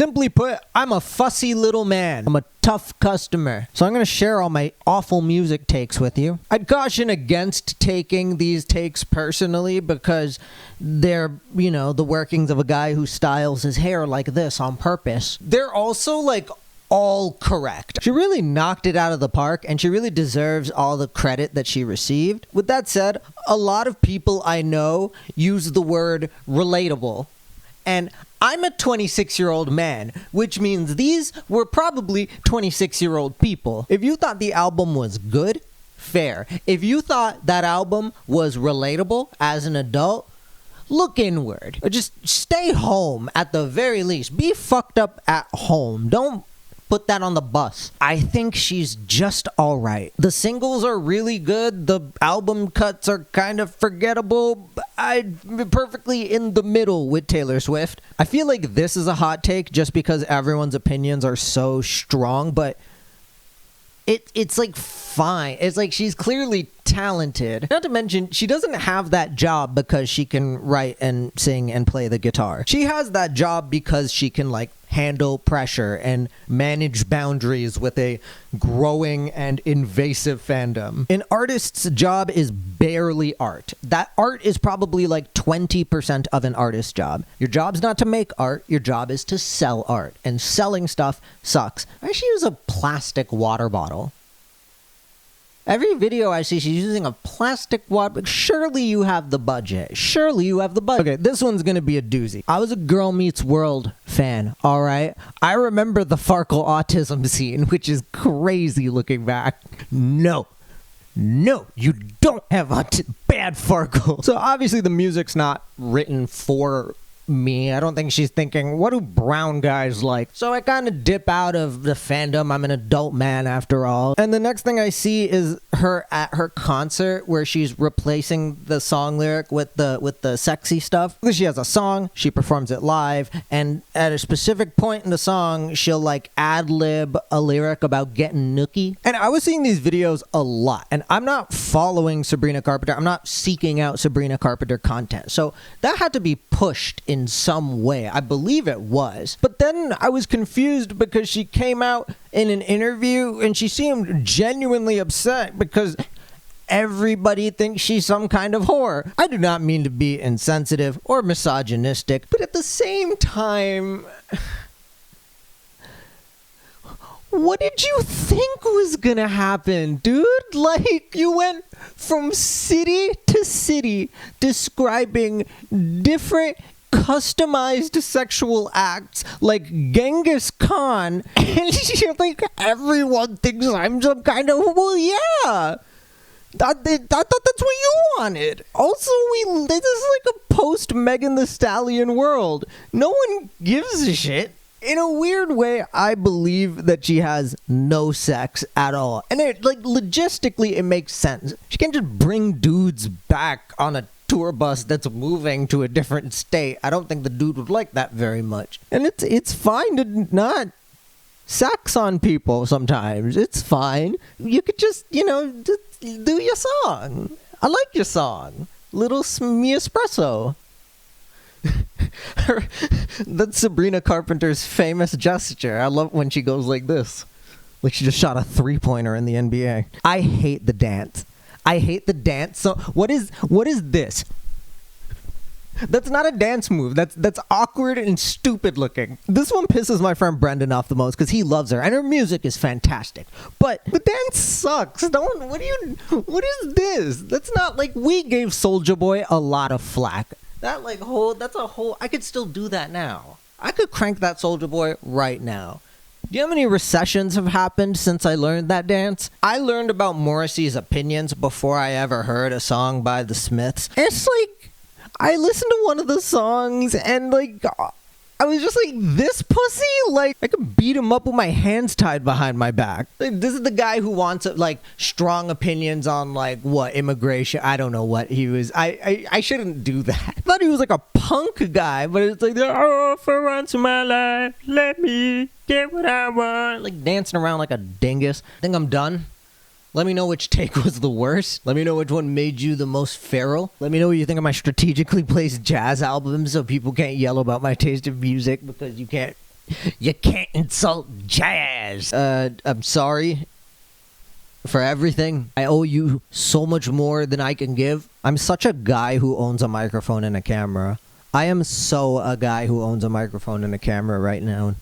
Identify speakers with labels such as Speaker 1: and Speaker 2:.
Speaker 1: Simply put, I'm a fussy little man. I'm a tough customer. So I'm going to share all my awful music takes with you. I'd caution against taking these takes personally because they're, you know, the workings of a guy who styles his hair like this on purpose. They're also like all correct. She really knocked it out of the park, and she really deserves all the credit that she received. With that said, a lot of people I know use the word relatable. And I'm a 26-year-old man, which means these were probably 26-year-old people. If you thought the album was good, fair. If you thought that album was relatable as an adult, look inward. Or just stay home at the very least. Be fucked up at home. Don't put that on the bus. I think she's just all right. The singles are really good. The album cuts are kind of forgettable. I'm perfectly in the middle with Taylor Swift. I feel like this is a hot take just because everyone's opinions are so strong, but it's like fine. It's like she's clearly talented. Not to mention, she doesn't have that job because she can write and sing and play the guitar. She has that job because she can like handle pressure and manage boundaries with a growing and invasive fandom. An artist's job is barely art. That art is probably like 20% of an artist's job. Your job's not to make art, your job is to sell art. And selling stuff sucks. I should use a plastic water bottle. Every video I see, she's using a plastic water. Surely you have the budget. Surely you have the budget. Okay, this one's gonna be a doozy. I was a Girl Meets World fan, alright? I remember the Farkle autism scene, which is crazy looking back. No, you don't have bad Farkle. So obviously the music's not written for me. I don't think she's thinking, what do brown guys like? So I kind of dip out of the fandom. I'm an adult man after all. And the next thing I see is her at her concert where she's replacing the song lyric with the sexy stuff. She has a song, she performs it live, and at a specific point in the song, she'll like ad-lib a lyric about getting nookie. And I was seeing these videos a lot, and I'm not following Sabrina Carpenter. I'm not seeking out Sabrina Carpenter content. So that had to be pushed in some way. I believe it was. But then I was confused because she came out in an interview and she seemed genuinely upset because everybody thinks she's some kind of whore. I do not mean to be insensitive or misogynistic, but at the same time, what did you think was gonna happen, dude? Like, you went from city to city describing different customized sexual acts like Genghis Khan, and you're like, everyone thinks I'm some kind of, well, yeah. I thought that's what you wanted. Also, this is like a post-Megan Thee Stallion world. No one gives a shit. In a weird way, I believe that she has no sex at all. And it, like, logistically, it makes sense. She can't just bring dudes back on a tour bus that's moving to a different state. I don't think the dude would like that very much. And it's fine to not sex on people sometimes. It's fine. You could just, you know, do your song. I like your song. Little me espresso. That's Sabrina Carpenter's famous gesture. I love when she goes like this. Like she just shot a 3-pointer in the NBA. I hate the dance. So what is this? That's not a dance move. That's awkward and stupid looking. This one pisses my friend Brendan off the most because he loves her and her music is fantastic. But the dance sucks. What is this? That's not like, we gave Soulja Boy a lot of flack. That's a whole, I could still do that now. I could crank that Soulja Boy right now. Do you know how many recessions have happened since I learned that dance? I learned about Morrissey's opinions before I ever heard a song by the Smiths. And it's like, I listened to one of the songs and like, I was just like, this pussy? Like, I could beat him up with my hands tied behind my back. Like, this is the guy who wants, like, strong opinions on, like, what, immigration? I don't know what he was. I shouldn't do that. I thought he was, like, a punk guy, but it's like, oh, for once in my life, let me get what I want. Like, dancing around like a dingus. I think I'm done. Let me know which take was the worst. Let me know which one made you the most feral. Let me know what you think of my strategically placed jazz albums so people can't yell about my taste of music because you can't You can't insult jazz. I'm sorry for everything. I owe you so much more than I can give. I'm such a guy who owns a microphone and a camera. I am so a guy who owns a microphone and a camera right now.